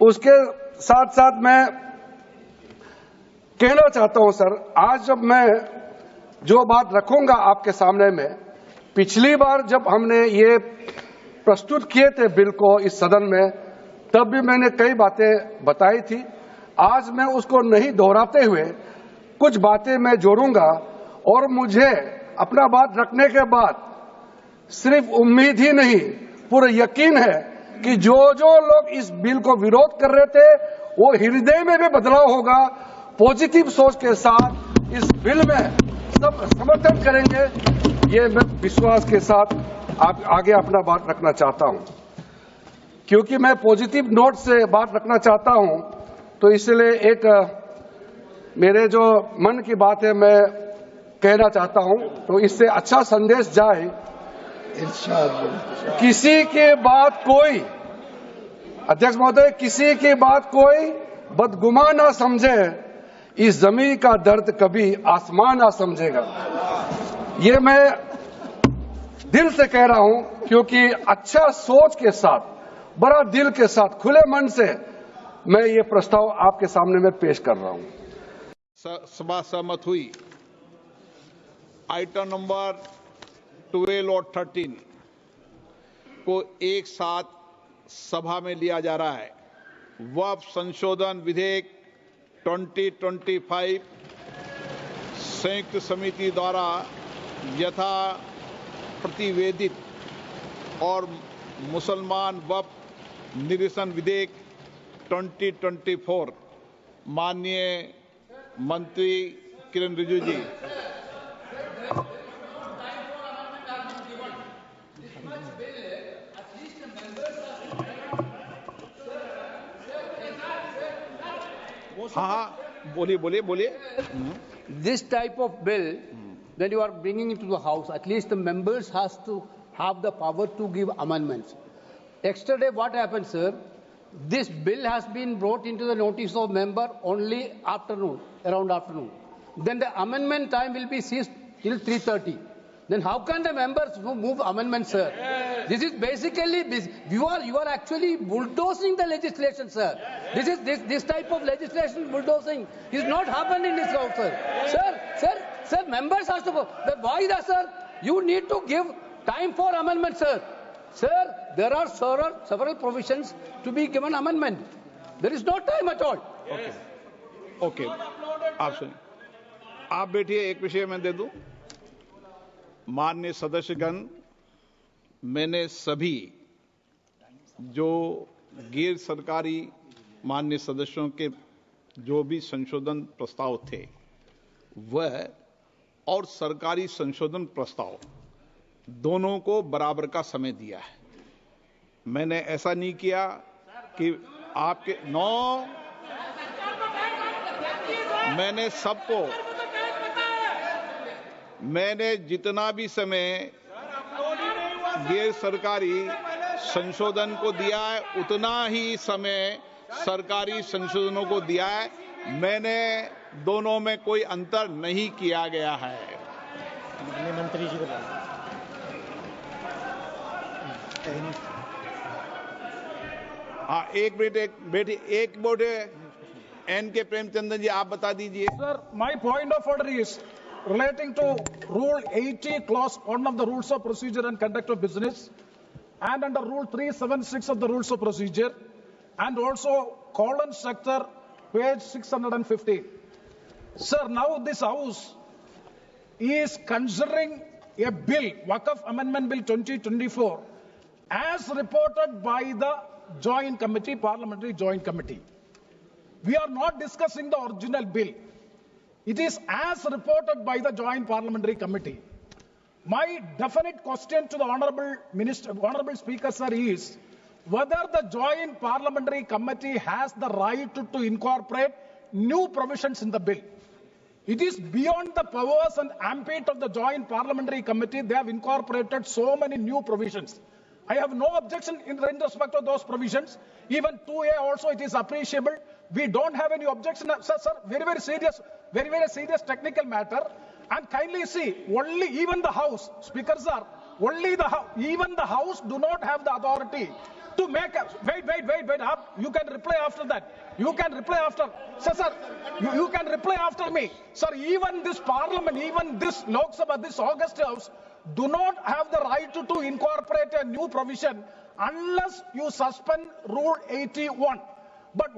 उसके साथ साथ मैं कहना चाहता हूं सर, आज जब मैं जो बात रखूंगा आपके सामने में, पिछली बार जब हमने ये प्रस्तुत किए थे बिल को इस सदन में, तब भी मैंने कई बातें बताई थी। आज मैं उसको नहीं दोहराते हुए कुछ बातें मैं जोड़ूंगा, और मुझे अपना बात रखने के बाद सिर्फ उम्मीद ही नहीं, पूरा यकीन है कि जो जो लोग इस बिल को विरोध कर रहे थे, वो हृदय में भी बदलाव होगा। पॉजिटिव सोच के साथ इस बिल में सब समर्थन करेंगे, ये मैं विश्वास के साथ आगे अपना बात रखना चाहता हूं। क्योंकि मैं पॉजिटिव नोट से बात रखना चाहता हूं, तो इसलिए एक मेरे जो मन की बात है मैं कहना चाहता हूं, तो इससे अच्छा संदेश जाए। किसी की बात कोई, अध्यक्ष महोदय, किसी की बात कोई बदगुमान ना समझे, इस जमीन का दर्द कभी आसमान ना समझेगा। ये मैं दिल से कह रहा हूं, क्योंकि अच्छा सोच के साथ, बड़ा दिल के साथ, खुले मन से मैं ये प्रस्ताव आपके सामने में पेश कर रहा हूं। सभा सहमत हुई। आइटम नंबर 12 और 13 को एक साथ सभा में लिया जा रहा है। वक्फ संशोधन विधेयक 2025 संयुक्त समिति द्वारा यथा प्रतिवेदित और मुसलमान वक्फ निरसन विधेयक 2024। माननीय मंत्री किरण रिजिजू जी। हाँ, बोलिए। This type of bill, when you are bringing it to the House, at least the members has to have the power to give amendments. Yesterday, what happened, sir? This bill has been brought into the notice of member only afternoon, around afternoon. Then the amendment time will be ceased till 3:30. Then how can the members move amendments, sir? This is basically, you are actually bulldozing the legislation, sir. This type of legislation bulldozing is not happened in this house, sir. Sir, members have to go. Why that, sir? You need to give time for amendment, sir. Sir, there are several provisions to be given amendment. There is no time at all. Okay, आप सुनिए। आप बैठिए, एक विषय मैं दे दूं। माननीय सदस्यगण, मैंने सभी जो गैर सरकारी माननीय सदस्यों के जो भी संशोधन प्रस्ताव थे, वह और सरकारी संशोधन प्रस्ताव दोनों को बराबर का समय दिया है। मैंने ऐसा नहीं किया कि आपके मैंने जितना भी समय गैर सरकारी संशोधन को दिया है, उतना ही समय सरकारी संशोधनों को दिया है। मैंने दोनों में कोई अंतर नहीं किया गया है। मंत्री जी को हाँ, एक मिनट एन के प्रेमचंद्रन जी, आप बता दीजिए। Sir, my point of order is relating to Rule 80, Clause 1 of the Rules of Procedure and Conduct of Business, and under Rule 376 of the Rules of Procedure, and also colon sector, page 615. Sir, now this House is considering a bill, Waqf Amendment Bill 2024, as reported by the Joint Committee, Parliamentary Joint Committee. We are not discussing the original bill. It is as reported by the Joint Parliamentary Committee. My definite question to the Honorable Speaker, sir, is whether the Joint Parliamentary Committee has the right to incorporate new provisions in the bill. It is beyond the powers and ambit of the Joint Parliamentary Committee. They have incorporated so many new provisions. I have no objection in respect of those provisions. Even 2A also, it is appreciable. We don't have any objection. Sir, very serious technical matter. And kindly see, only even the House, Speaker sir, only even the House do not have the authority to make wait. You can reply after that. You can reply after. Sir, you can reply after me. Sir, even this Parliament, even this Lok Sabha, this August House, do not have the right to incorporate a new provision unless you suspend Rule 81. But